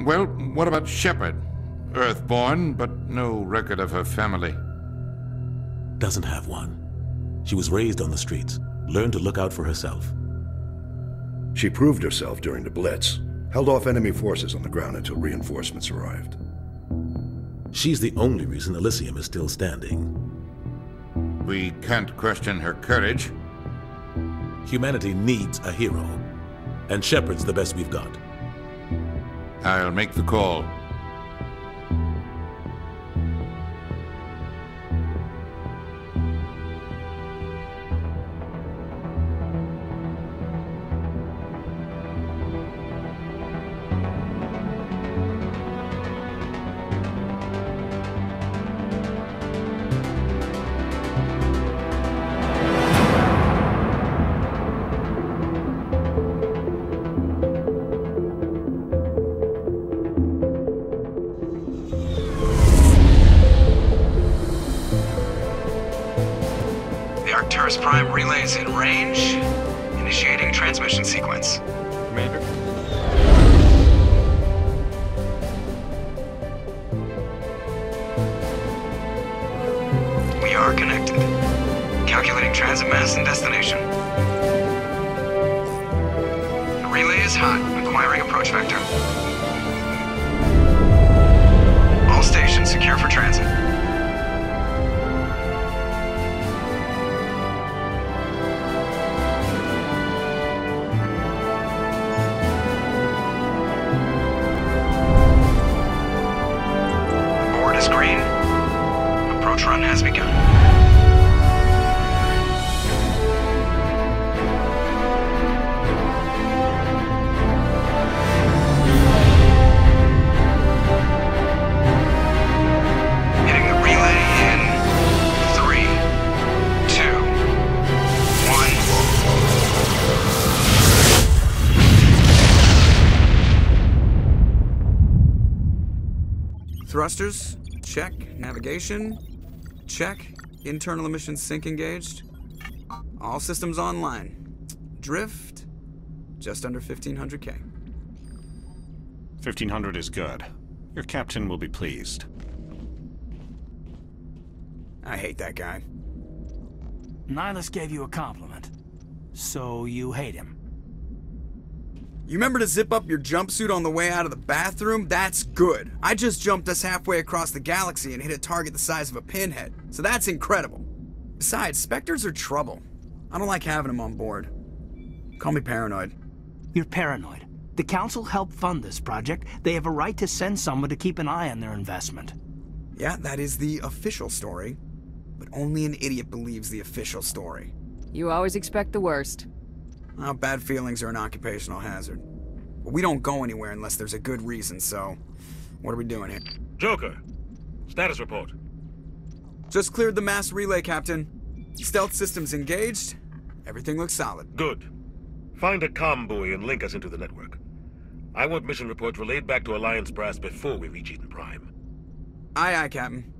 Well, what about Shepard? Earthborn, but no record of her family. Doesn't have one. She was raised on the streets, learned to look out for herself. She proved herself during the Blitz, held off enemy forces on the ground until reinforcements arrived. She's the only reason Elysium is still standing. We can't question her courage. Humanity needs a hero, and Shepard's the best we've got. I'll make the call. Arcturus Prime relays in range. Initiating transmission sequence. Commander? We are connected. Calculating transit mass and destination. The relay is hot. Acquiring approach vector. All stations secure for transit. Green. Approach run has begun. Hitting the relay in 3, 2, 1. Thrusters. Check. Navigation. Check. Internal emissions sync engaged. All systems online. Drift. Just under 1500K. 1500 is good. Your captain will be pleased. I hate that guy. Nihilus gave you a compliment. So you hate him. You remember to zip up your jumpsuit on the way out of the bathroom? That's good. I just jumped us halfway across the galaxy and hit a target the size of a pinhead. So that's incredible. Besides, Spectres are trouble. I don't like having them on board. Call me paranoid. You're paranoid. The Council helped fund this project. They have a right to send someone to keep an eye on their investment. Yeah, that is the official story. But only an idiot believes the official story. You always expect the worst. Well, bad feelings are an occupational hazard. But we don't go anywhere unless there's a good reason, so... what are we doing here? Joker, status report. Just cleared the mass relay, Captain. Stealth systems engaged. Everything looks solid. Good. Find a comm buoy and link us into the network. I want mission reports relayed back to Alliance Brass before we reach Eden Prime. Aye, aye, Captain.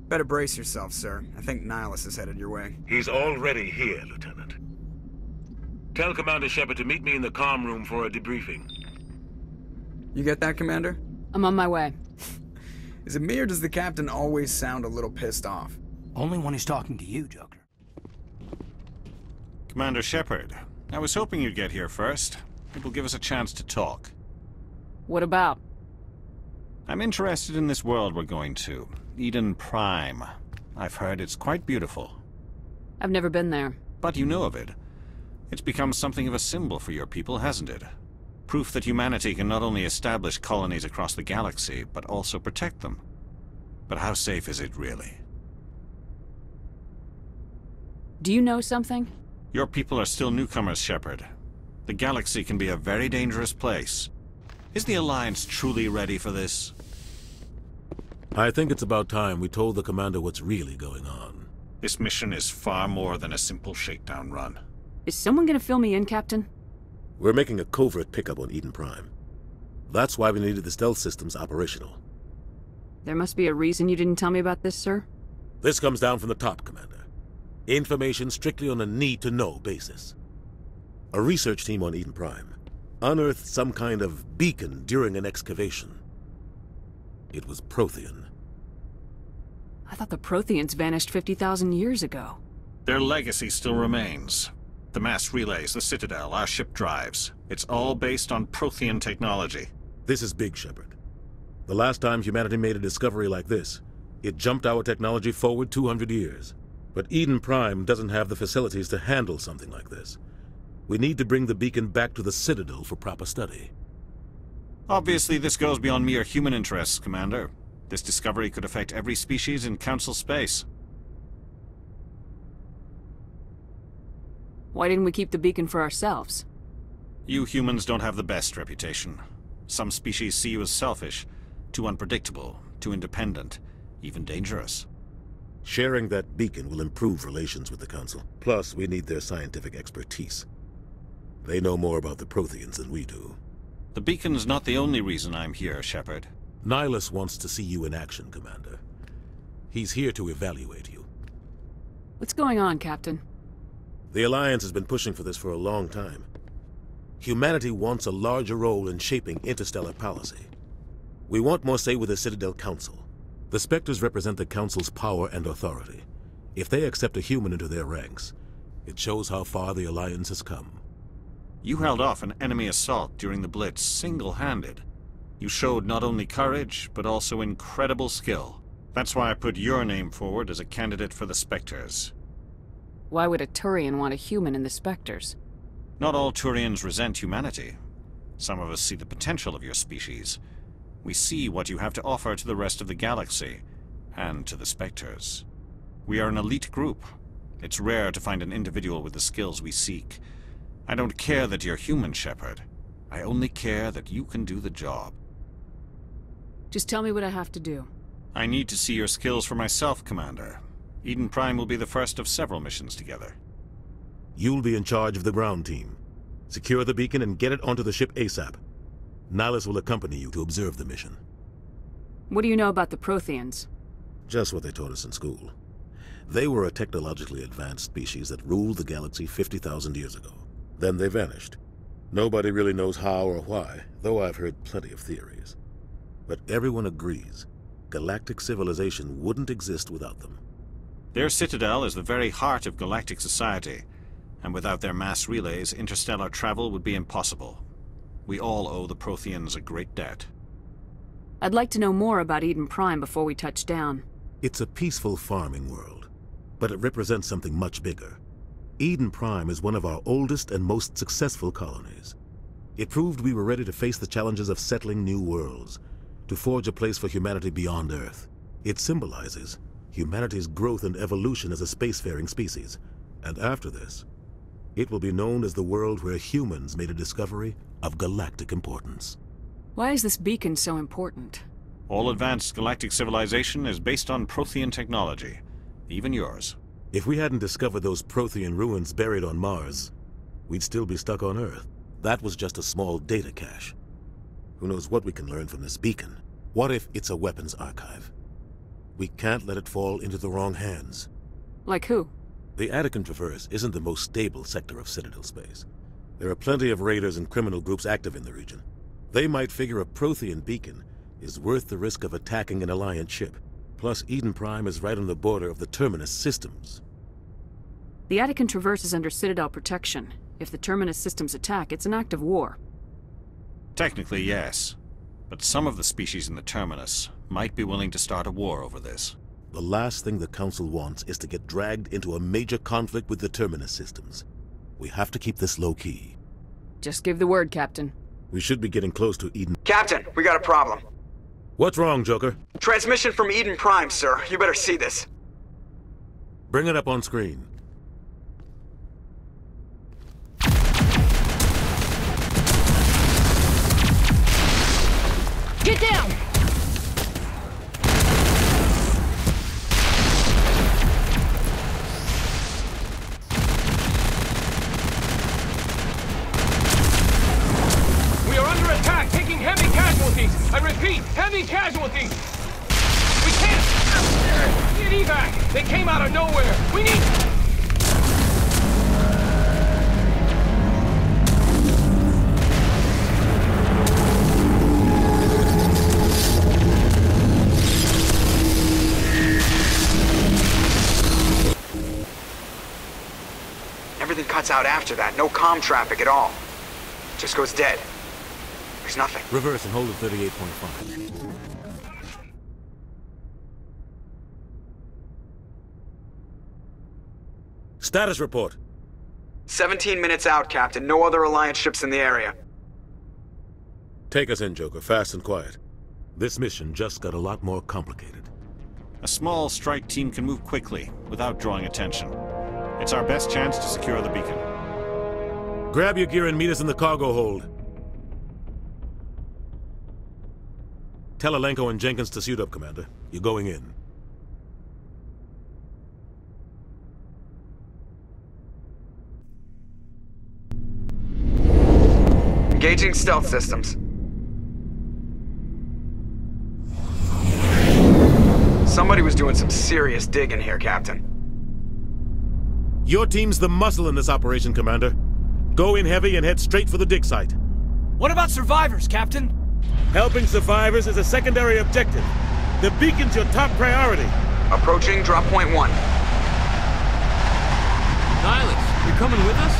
Better brace yourself, sir. I think Nihilus is headed your way. He's already here, Lieutenant. Tell Commander Shepard to meet me in the comm room for a debriefing. You get that, Commander? I'm on my way. Is it me or does the Captain always sound a little pissed off? Only when he's talking to you, Joker. Commander Shepard, I was hoping you'd get here first. It will give us a chance to talk. What about? I'm interested in this world we're going to. Eden Prime. I've heard it's quite beautiful. I've never been there. But you know of it. It's become something of a symbol for your people, hasn't it? Proof that humanity can not only establish colonies across the galaxy, but also protect them. But how safe is it, really? Do you know something? Your people are still newcomers, Shepard. The galaxy can be a very dangerous place. Is the Alliance truly ready for this? I think it's about time we told the Commander what's really going on. This mission is far more than a simple shakedown run. Is someone gonna fill me in, Captain? We're making a covert pickup on Eden Prime. That's why we needed the stealth systems operational. There must be a reason you didn't tell me about this, sir. This comes down from the top, Commander. Information strictly on a need-to-know basis. A research team on Eden Prime unearthed some kind of beacon during an excavation. It was Prothean. I thought the Protheans vanished 50,000 years ago. Their legacy still remains. The mass relays, the Citadel, our ship drives. It's all based on Prothean technology. This is big, Shepard. The last time humanity made a discovery like this, it jumped our technology forward 200 years. But Eden Prime doesn't have the facilities to handle something like this. We need to bring the beacon back to the Citadel for proper study. Obviously, this goes beyond mere human interests, Commander. This discovery could affect every species in Council space. Why didn't we keep the beacon for ourselves? You humans don't have the best reputation. Some species see you as selfish, too unpredictable, too independent, even dangerous. Sharing that beacon will improve relations with the Council. Plus, we need their scientific expertise. They know more about the Protheans than we do. The beacon's not the only reason I'm here, Shepard. Nihilus wants to see you in action, Commander. He's here to evaluate you. What's going on, Captain? The Alliance has been pushing for this for a long time. Humanity wants a larger role in shaping interstellar policy. We want more say with the Citadel Council. The Spectres represent the Council's power and authority. If they accept a human into their ranks, it shows how far the Alliance has come. You held off an enemy assault during the Blitz single-handed. You showed not only courage, but also incredible skill. That's why I put your name forward as a candidate for the Spectres. Why would a Turian want a human in the Spectres? Not all Turians resent humanity. Some of us see the potential of your species. We see what you have to offer to the rest of the galaxy, and to the Spectres. We are an elite group. It's rare to find an individual with the skills we seek. I don't care that you're human, Shepard. I only care that you can do the job. Just tell me what I have to do. I need to see your skills for myself, Commander. Eden Prime will be the first of several missions together. You'll be in charge of the ground team. Secure the beacon and get it onto the ship ASAP. Nihilus will accompany you to observe the mission. What do you know about the Protheans? Just what they taught us in school. They were a technologically advanced species that ruled the galaxy 50,000 years ago. Then they vanished. Nobody really knows how or why, though I've heard plenty of theories. But everyone agrees, galactic civilization wouldn't exist without them. Their citadel is the very heart of galactic society, and without their mass relays, interstellar travel would be impossible. We all owe the Protheans a great debt. I'd like to know more about Eden Prime before we touch down. It's a peaceful farming world, but it represents something much bigger. Eden Prime is one of our oldest and most successful colonies. It proved we were ready to face the challenges of settling new worlds, to forge a place for humanity beyond Earth. It symbolizes humanity's growth and evolution as a spacefaring species. And after this, it will be known as the world where humans made a discovery of galactic importance. Why is this beacon so important? All advanced galactic civilization is based on Prothean technology, even yours. If we hadn't discovered those Prothean ruins buried on Mars, we'd still be stuck on Earth. That was just a small data cache. Who knows what we can learn from this beacon? What if it's a weapons archive? We can't let it fall into the wrong hands. Like who? The Attican Traverse isn't the most stable sector of Citadel space. There are plenty of raiders and criminal groups active in the region. They might figure a Prothean beacon is worth the risk of attacking an Alliance ship. Plus, Eden Prime is right on the border of the Terminus systems. The Attican Traverse is under Citadel protection. If the Terminus systems attack, it's an act of war. Technically, yes. But some of the species in the Terminus might be willing to start a war over this. The last thing the Council wants is to get dragged into a major conflict with the Terminus systems. We have to keep this low-key. Just give the word, Captain. We should be getting close to Eden. Captain, we got a problem. What's wrong, Joker? Transmission from Eden Prime, sir. You better see this. Bring it up on screen. Get down! We are under attack, taking heavy casualties. I repeat, heavy casualties. We can't get evac. They came out of nowhere. We need... out after that. No comm traffic at all. Just goes dead. There's nothing. Reverse and hold at 38.5. Status report. 17 minutes out, Captain. No other Alliance ships in the area. Take us in, Joker, fast and quiet. This mission just got a lot more complicated. A small strike team can move quickly, without drawing attention. It's our best chance to secure the beacon. Grab your gear and meet us in the cargo hold. Tell Alenko and Jenkins to suit up, Commander. You're going in. Engaging stealth systems. Somebody was doing some serious digging here, Captain. Your team's the muscle in this operation, Commander. Go in heavy and head straight for the dig site. What about survivors, Captain? Helping survivors is a secondary objective. The beacon's your top priority. Approaching drop point 1. Nihlus, you coming with us?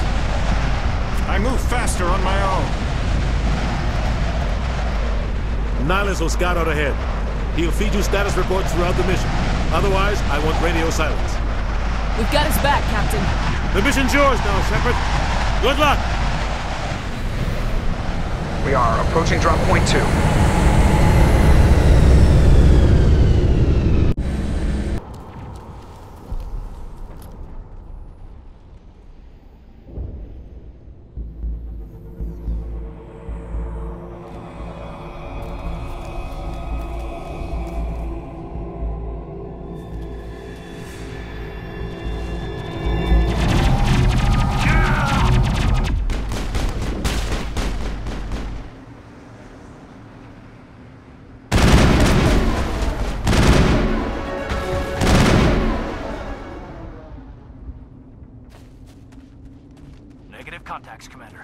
I move faster on my own. Nihlus will scout out ahead. He'll feed you status reports throughout the mission. Otherwise, I want radio silence. We've got his back, Captain. The mission's yours now, Shepard. Good luck! We are approaching drop point 2. Negative contacts, Commander.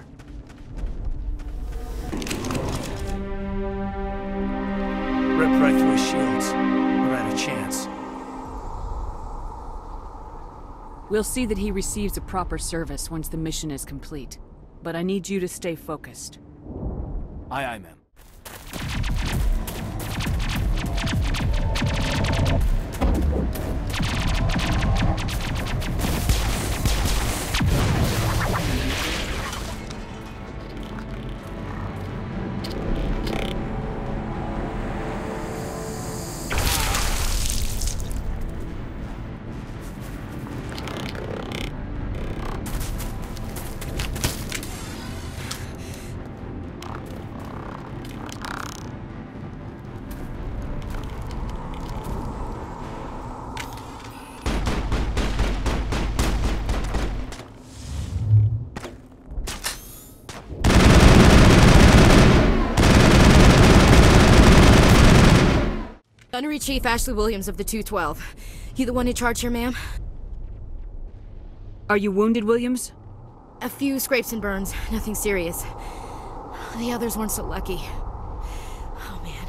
Ripped right through his shields. We're out of chance. We'll see that he receives a proper service once the mission is complete. But I need you to stay focused. Aye, aye, ma'am. Gunnery Chief Ashley Williams of the 212. You the one in charge here, ma'am? Are you wounded, Williams? A few scrapes and burns, nothing serious. The others weren't so lucky. Oh man.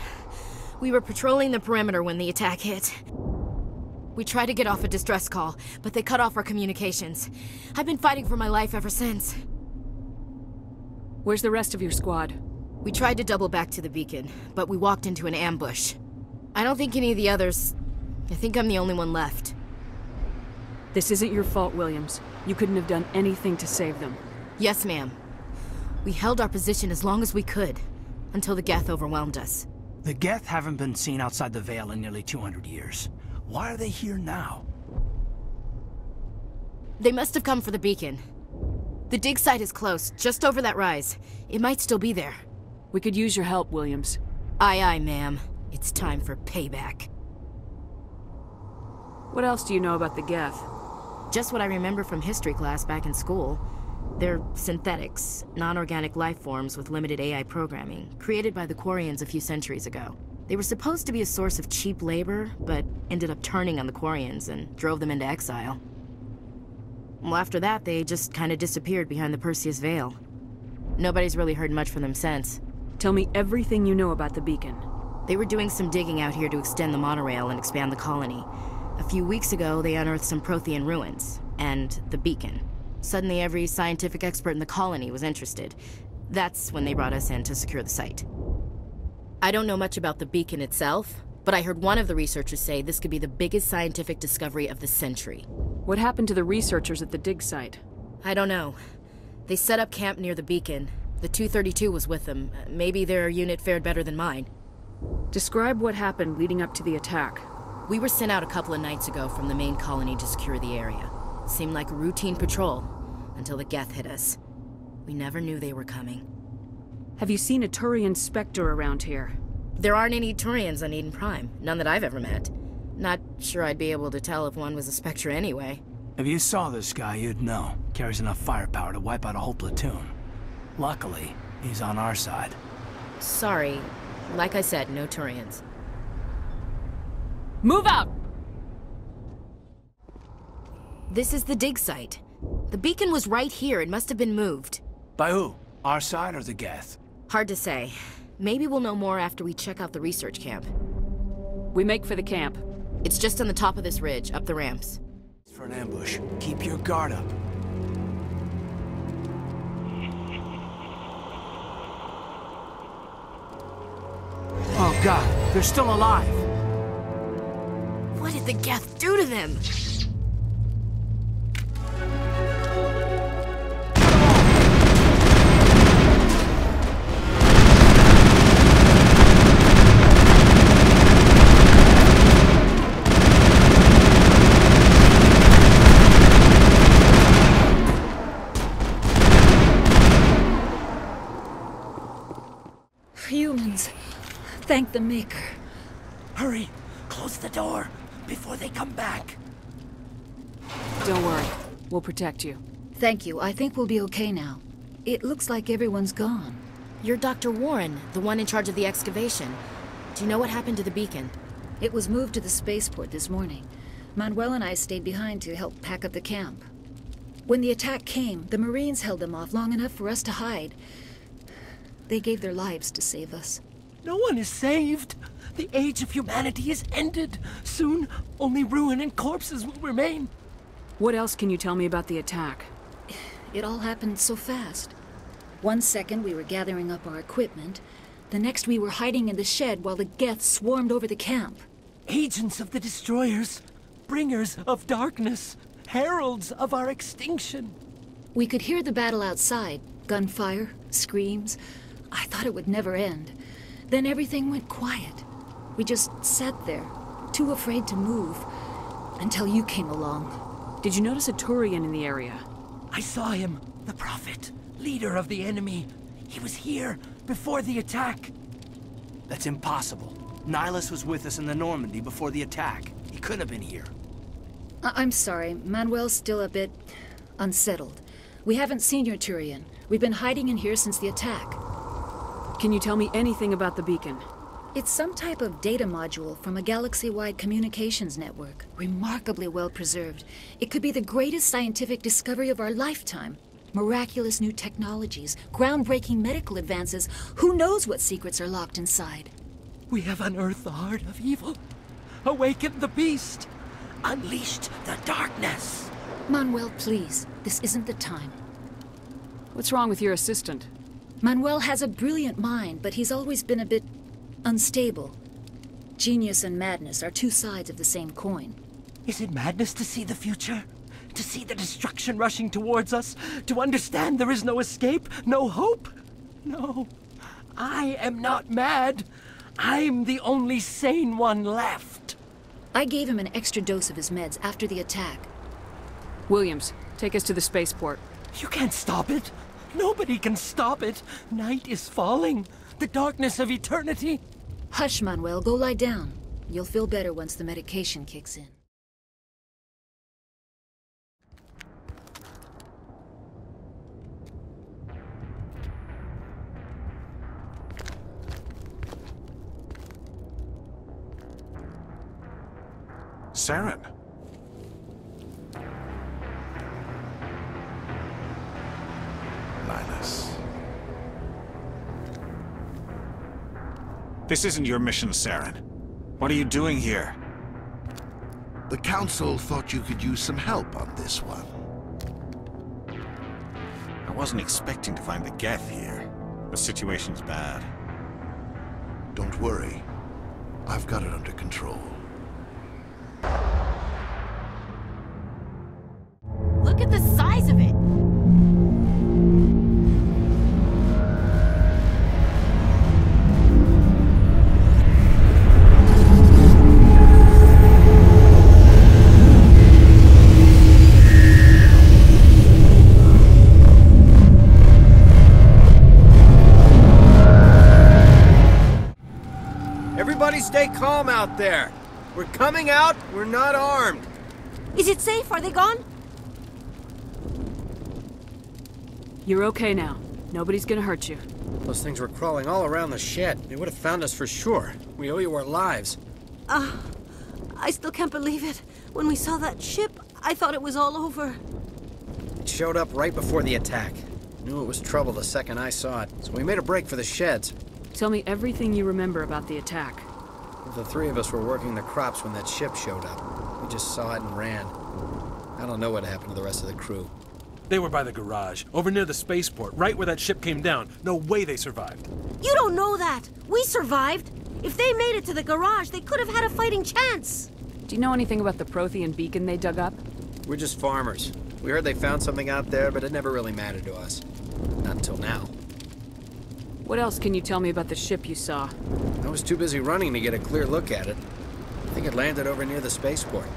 We were patrolling the perimeter when the attack hit. We tried to get off a distress call, but they cut off our communications. I've been fighting for my life ever since. Where's the rest of your squad? We tried to double back to the beacon, but we walked into an ambush. I don't think any of the others... I think I'm the only one left. This isn't your fault, Williams. You couldn't have done anything to save them. Yes, ma'am. We held our position as long as we could, until the Geth overwhelmed us. The Geth haven't been seen outside the Veil in nearly 200 years. Why are they here now? They must have come for the beacon. The dig site is close, just over that rise. It might still be there. We could use your help, Williams. Aye, aye, ma'am. It's time for payback. What else do you know about the Geth? Just what I remember from history class back in school. They're synthetics, non-organic life forms with limited AI programming, created by the Quarians a few centuries ago. They were supposed to be a source of cheap labor, but ended up turning on the Quarians and drove them into exile. Well, after that, they just kind of disappeared behind the Perseus Veil. Nobody's really heard much from them since. Tell me everything you know about the beacon. They were doing some digging out here to extend the monorail and expand the colony. A few weeks ago, they unearthed some Prothean ruins, and the beacon. Suddenly every scientific expert in the colony was interested. That's when they brought us in to secure the site. I don't know much about the beacon itself, but I heard one of the researchers say this could be the biggest scientific discovery of the century. What happened to the researchers at the dig site? I don't know. They set up camp near the beacon. The 232 was with them. Maybe their unit fared better than mine. Describe what happened leading up to the attack. We were sent out a couple of nights ago from the main colony to secure the area. Seemed like a routine patrol, until the Geth hit us. We never knew they were coming. Have you seen a Turian Spectre around here? There aren't any Turians on Eden Prime. None that I've ever met. Not sure I'd be able to tell if one was a Spectre anyway. If you saw this guy, you'd know. Carries enough firepower to wipe out a whole platoon. Luckily, he's on our side. Sorry. Like I said, no Turians. Move out! This is the dig site. The beacon was right here. It must have been moved. By who? Our side or the Geth? Hard to say. Maybe we'll know more after we check out the research camp. We make for the camp. It's just on the top of this ridge, up the ramps. For an ambush. Keep your guard up. Oh god, they're still alive! What did the Geth do to them? Humans. Thank the Maker. Hurry! Close the door before they come back. Don't worry. We'll protect you. Thank you. I think we'll be okay now. It looks like everyone's gone. You're Dr. Warren, the one in charge of the excavation. Do you know what happened to the beacon? It was moved to the spaceport this morning. Manuel and I stayed behind to help pack up the camp. When the attack came, the Marines held them off long enough for us to hide. They gave their lives to save us. No one is saved. The age of humanity is ended. Soon, only ruin and corpses will remain. What else can you tell me about the attack? It all happened so fast. 1 second we were gathering up our equipment. The next we were hiding in the shed while the Geth swarmed over the camp. Agents of the Destroyers. Bringers of darkness. Heralds of our extinction. We could hear the battle outside. Gunfire, screams. I thought it would never end. Then everything went quiet. We just sat there, too afraid to move, until you came along. Did you notice a Turian in the area? I saw him, the Prophet, leader of the enemy. He was here before the attack. That's impossible. Nihilus was with us in the Normandy before the attack. He couldn't have been here. I'm sorry. Manuel's still a bit unsettled. We haven't seen your Turian. We've been hiding in here since the attack. Can you tell me anything about the beacon? It's some type of data module from a galaxy-wide communications network. Remarkably well preserved. It could be the greatest scientific discovery of our lifetime. Miraculous new technologies, groundbreaking medical advances. Who knows what secrets are locked inside? We have unearthed the heart of evil, awakened the beast, unleashed the darkness. Manuel, please. This isn't the time. What's wrong with your assistant? Manuel has a brilliant mind, but he's always been a bit unstable. Genius and madness are two sides of the same coin. Is it madness to see the future? To see the destruction rushing towards us? To understand there is no escape? No hope? No. I am not mad. I'm the only sane one left. I gave him an extra dose of his meds after the attack. Williams, take us to the spaceport. You can't stop it. Nobody can stop it. Night is falling. The darkness of eternity. Hush, Manuel. Go lie down. You'll feel better once the medication kicks in. Saren. Linus. This isn't your mission, Saren. What are you doing here? The Council thought you could use some help on this one. wasn't expecting to find the Geth here. The situation's bad. Don't worry. I've got it under control. Look at the size of it! Everybody stay calm out there. We're coming out, we're not armed. Is it safe? Are they gone? You're okay now. Nobody's gonna hurt you. Those things were crawling all around the shed. They would have found us for sure. We owe you our lives. I still can't believe it. When we saw that ship, I thought it was all over. It showed up right before the attack. Knew it was trouble the second I saw it, so we made a break for the sheds. Tell me everything you remember about the attack. The three of us were working the crops when that ship showed up. We just saw it and ran. I don't know what happened to the rest of the crew. They were by the garage, over near the spaceport, right where that ship came down. No way they survived. You don't know that. We survived. If they made it to the garage, they could have had a fighting chance. Do you know anything about the Prothean beacon they dug up? We're just farmers. We heard they found something out there, but it never really mattered to us. Not until now. What else can you tell me about the ship you saw? I was too busy running to get a clear look at it. I think it landed over near the spaceport.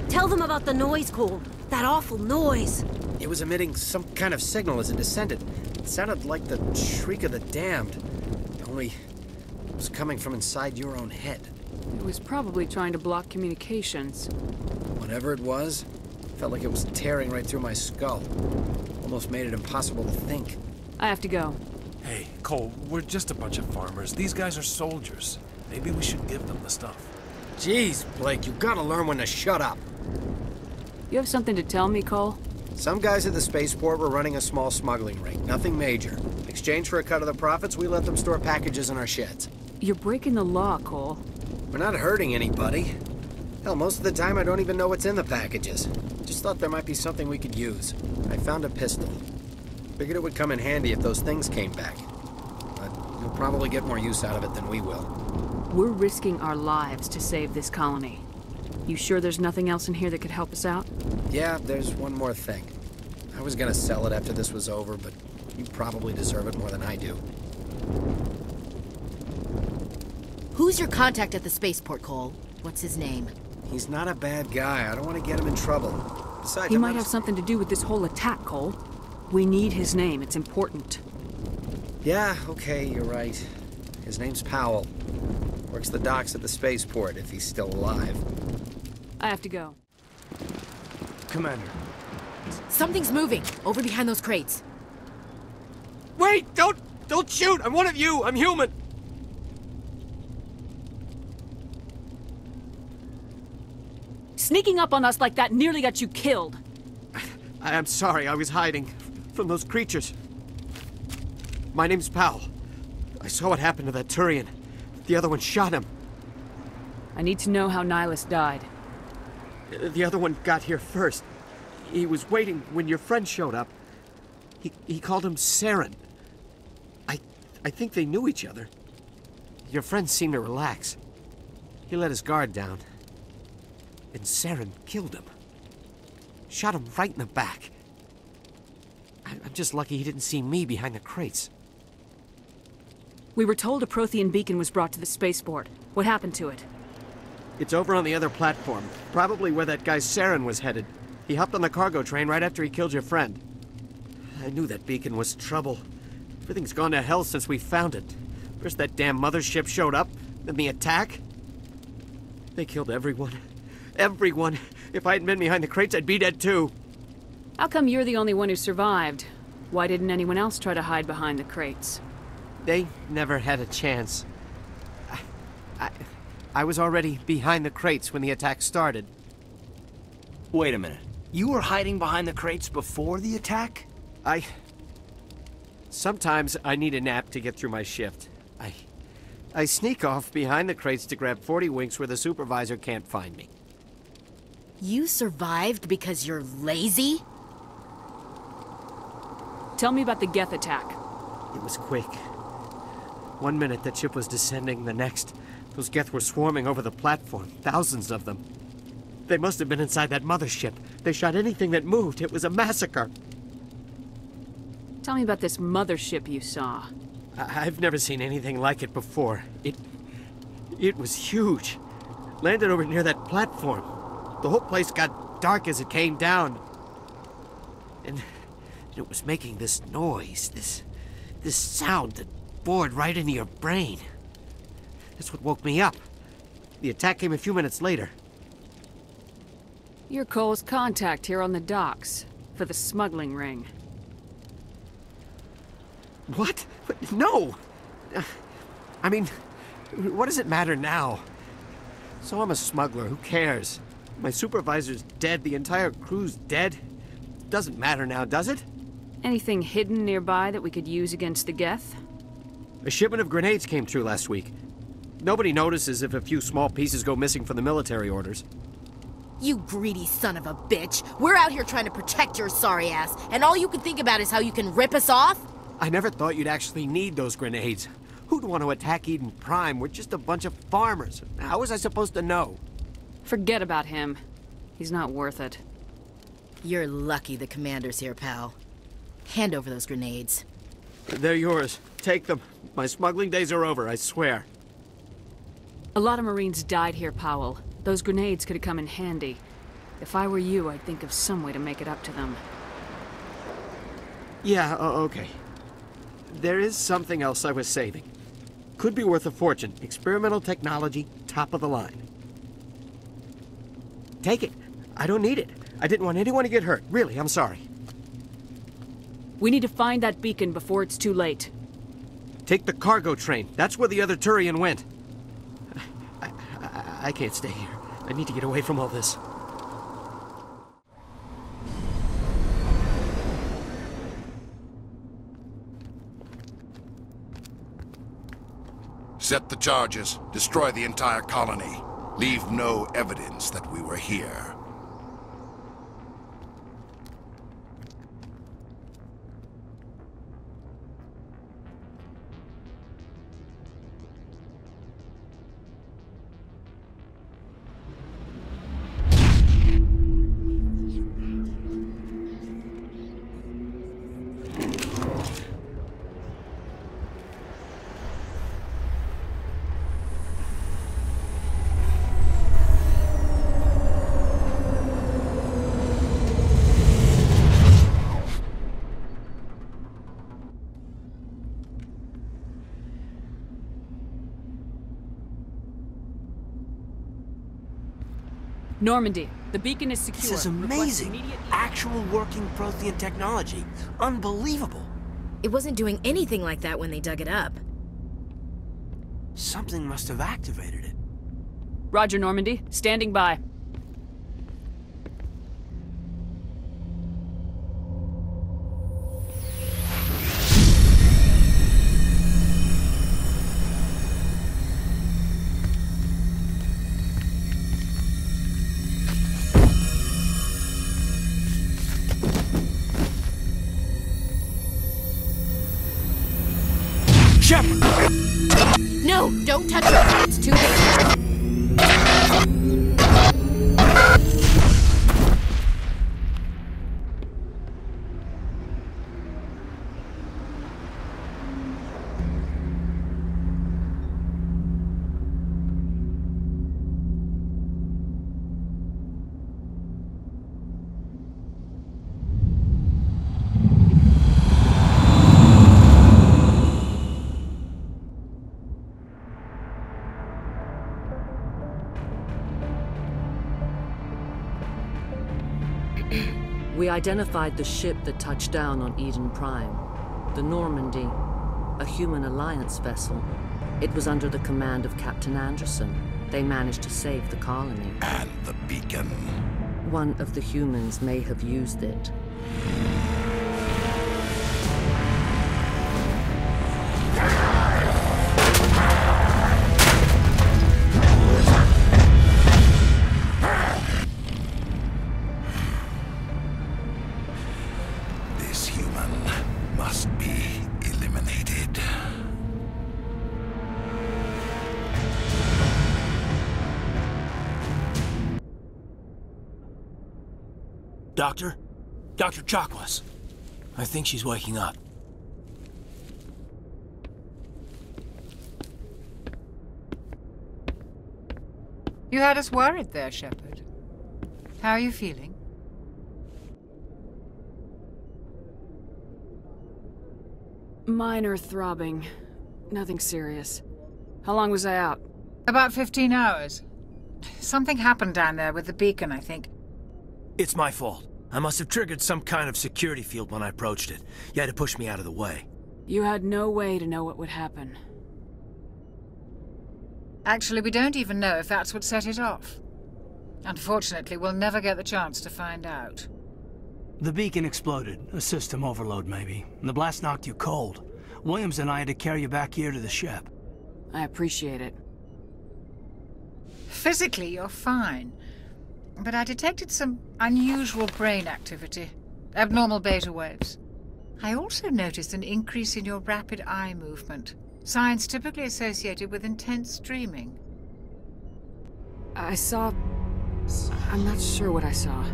Tell them about the noise, Cole. That awful noise. It was emitting some kind of signal as it descended. It sounded like the shriek of the damned. Only it was coming from inside your own head. It was probably trying to block communications. Whatever it was, felt like it was tearing right through my skull. Almost made it impossible to think. I have to go. Hey, Cole, we're just a bunch of farmers. These guys are soldiers. Maybe we should give them the stuff. Jeez, Blake, you gotta learn when to shut up. You have something to tell me, Cole? Some guys at the spaceport were running a small smuggling ring, nothing major. In exchange for a cut of the profits, we let them store packages in our sheds. You're breaking the law, Cole. We're not hurting anybody. Hell, most of the time I don't even know what's in the packages. Just thought there might be something we could use. I found a pistol. Figured it would come in handy if those things came back. But you'll probably get more use out of it than we will. We're risking our lives to save this colony. You sure there's nothing else in here that could help us out? Yeah, there's one more thing. I was gonna sell it after this was over, but you probably deserve it more than I do. Who's your contact at the spaceport, Cole? What's his name? He's not a bad guy. I don't want to get him in trouble. Besides, he might have something to do with this whole attack, Cole. We need his name. It's important. Yeah, okay, you're right. His name's Powell. Works the docks at the spaceport, if he's still alive. I have to go. Commander. Something's moving, over behind those crates. Wait! Don't shoot! I'm one of you! I'm human! Sneaking up on us like that nearly got you killed. I'm sorry, I was hiding from those creatures. My name's Powell. I saw what happened to that Turian. The other one shot him. I need to know how Nihilus died. The other one got here first. He was waiting when your friend showed up. He called him Saren. I think they knew each other. Your friend seemed to relax. He let his guard down. And Saren killed him. Shot him right in the back. I'm just lucky he didn't see me behind the crates. We were told a Prothean beacon was brought to the spaceport. What happened to it? It's over on the other platform. Probably where that guy Saren was headed. He hopped on the cargo train right after he killed your friend. I knew that beacon was trouble. Everything's gone to hell since we found it. First that damn mothership showed up, then the attack. They killed everyone. Everyone. If I hadn't been behind the crates, I'd be dead too. How come you're the only one who survived? Why didn't anyone else try to hide behind the crates? They never had a chance. I was already behind the crates when the attack started. Wait a minute. You were hiding behind the crates before the attack? Sometimes I need a nap to get through my shift. I sneak off behind the crates to grab 40 winks where the supervisor can't find me. You survived because you're lazy? Tell me about the Geth attack. It was quick. 1 minute that ship was descending, the next, those Geth were swarming over the platform. Thousands of them. They must have been inside that mothership. They shot anything that moved. It was a massacre. Tell me about this mothership you saw. I've never seen anything like it before. It was huge. Landed over near that platform. The whole place got dark as it came down. And it was making this noise, this sound that bored right into your brain. That's what woke me up. The attack came a few minutes later. You're Cole's contact here on the docks for the smuggling ring. What? No! I mean, what does it matter now? So I'm a smuggler, who cares? My supervisor's dead, the entire crew's dead. Doesn't matter now, does it? Anything hidden nearby that we could use against the Geth? A shipment of grenades came through last week. Nobody notices if a few small pieces go missing from the military orders. You greedy son of a bitch! We're out here trying to protect your sorry ass, and all you can think about is how you can rip us off? I never thought you'd actually need those grenades. Who'd want to attack Eden Prime? We're just a bunch of farmers. How was I supposed to know? Forget about him. He's not worth it. You're lucky the commander's here, pal. Hand over those grenades. They're yours. Take them. My smuggling days are over, I swear. A lot of Marines died here, Powell. Those grenades could have come in handy. If I were you, I'd think of some way to make it up to them. Yeah, okay. There is something else I was saving. Could be worth a fortune. Experimental technology, top of the line. Take it. I don't need it. I didn't want anyone to get hurt. Really, I'm sorry. We need to find that beacon before it's too late. Take the cargo train. That's where the other Turian went. I can't stay here. I need to get away from all this. Set the charges. Destroy the entire colony. Leave no evidence that we were here. Normandy, the beacon is secure. This is amazing. Actual working Prothean technology. Unbelievable. It wasn't doing anything like that when they dug it up. Something must have activated it. Roger, Normandy. Standing by. No, don't touch it. It's too dangerous. We identified the ship that touched down on Eden Prime, the Normandy, a human alliance vessel. It was under the command of Captain Anderson. They managed to save the colony. And the beacon. One of the humans may have used it. Doctor? Dr. Chakwas. I think she's waking up. You had us worried there, Shepard. How are you feeling? Minor throbbing. Nothing serious. How long was I out? About 15 hours. Something happened down there with the beacon, I think. It's my fault. I must have triggered some kind of security field when I approached it. You had to push me out of the way. You had no way to know what would happen. Actually, we don't even know if that's what set it off. Unfortunately, we'll never get the chance to find out. The beacon exploded. A system overload, maybe. The blast knocked you cold. Williams and I had to carry you back here to the ship. I appreciate it. Physically, you're fine. But I detected some unusual brain activity. Abnormal beta waves. I also noticed an increase in your rapid eye movement. Signs typically associated with intense dreaming. I saw... I'm not sure what I saw.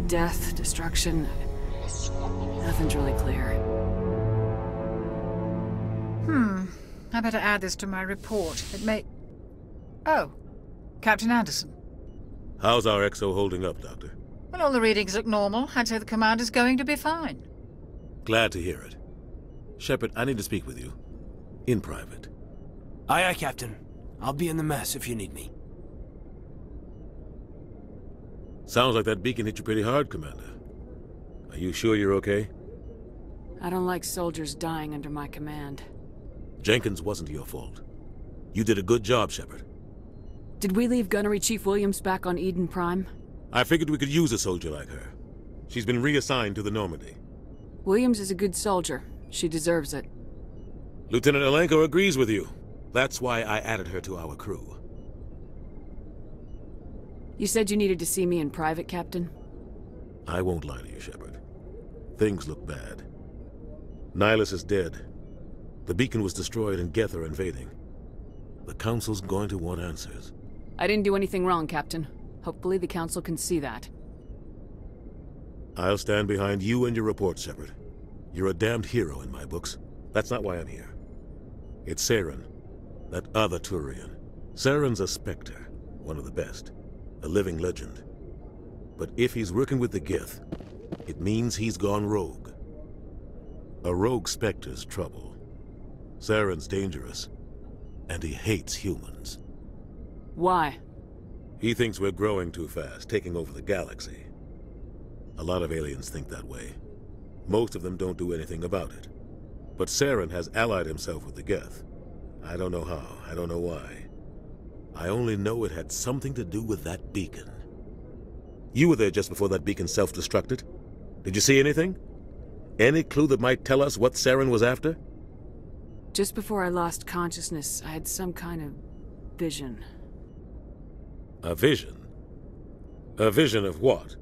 Death, destruction... Nothing's really clear. I better add this to my report. It may... Oh, Captain Anderson. How's our XO holding up, Doctor? Well, all the readings look normal. I'd say the commander's going to be fine. Glad to hear it. Shepard, I need to speak with you. In private. Aye, Captain. I'll be in the mess if you need me. Sounds like that beacon hit you pretty hard, Commander. Are you sure you're okay? I don't like soldiers dying under my command. Jenkins wasn't your fault. You did a good job, Shepard. Did we leave Gunnery Chief Williams back on Eden Prime? I figured we could use a soldier like her. She's been reassigned to the Normandy. Williams is a good soldier. She deserves it. Lieutenant Alenko agrees with you. That's why I added her to our crew. You said you needed to see me in private, Captain? I won't lie to you, Shepard. Things look bad. Nihilus is dead. The beacon was destroyed and Geth are invading. The Council's going to want answers. I didn't do anything wrong, Captain. Hopefully the Council can see that. I'll stand behind you and your report, Shepard. You're a damned hero in my books. That's not why I'm here. It's Saren, that other Turian. Saren's a Spectre, one of the best. A living legend. But if he's working with the Geth, it means he's gone rogue. A rogue Spectre's trouble. Saren's dangerous, and he hates humans. Why? He thinks we're growing too fast, taking over the galaxy. A lot of aliens think that way. Most of them don't do anything about it. But Saren has allied himself with the Geth. I don't know how, I don't know why. I only know it had something to do with that beacon. You were there just before that beacon self-destructed. Did you see anything? Any clue that might tell us what Saren was after? Just before I lost consciousness, I had some kind of vision. A vision? A vision of what?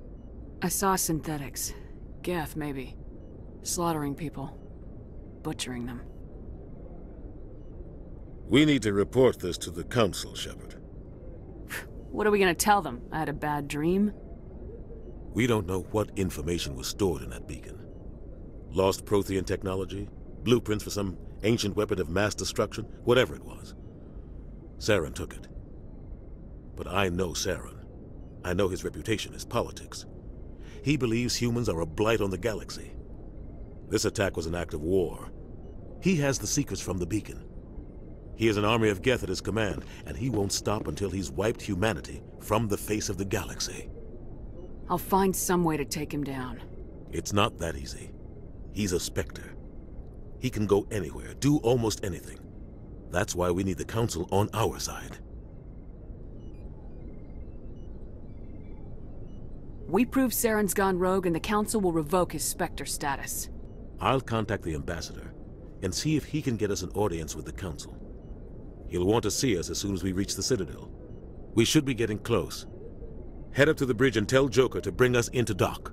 I saw synthetics. Geth, maybe. Slaughtering people. Butchering them. We need to report this to the Council, Shepard. What are we gonna tell them? I had a bad dream? We don't know what information was stored in that beacon. Lost Prothean technology? Blueprints for some ancient weapon of mass destruction? Whatever it was. Saren took it. But I know Saren. I know his reputation is politics. He believes humans are a blight on the galaxy. This attack was an act of war. He has the secrets from the beacon. He has an army of Geth at his command, and he won't stop until he's wiped humanity from the face of the galaxy. I'll find some way to take him down. It's not that easy. He's a Spectre. He can go anywhere, do almost anything. That's why we need the Council on our side. We prove Saren's gone rogue and the Council will revoke his Spectre status. I'll contact the Ambassador and see if he can get us an audience with the Council. He'll want to see us as soon as we reach the Citadel. We should be getting close. Head up to the bridge and tell Joker to bring us into dock.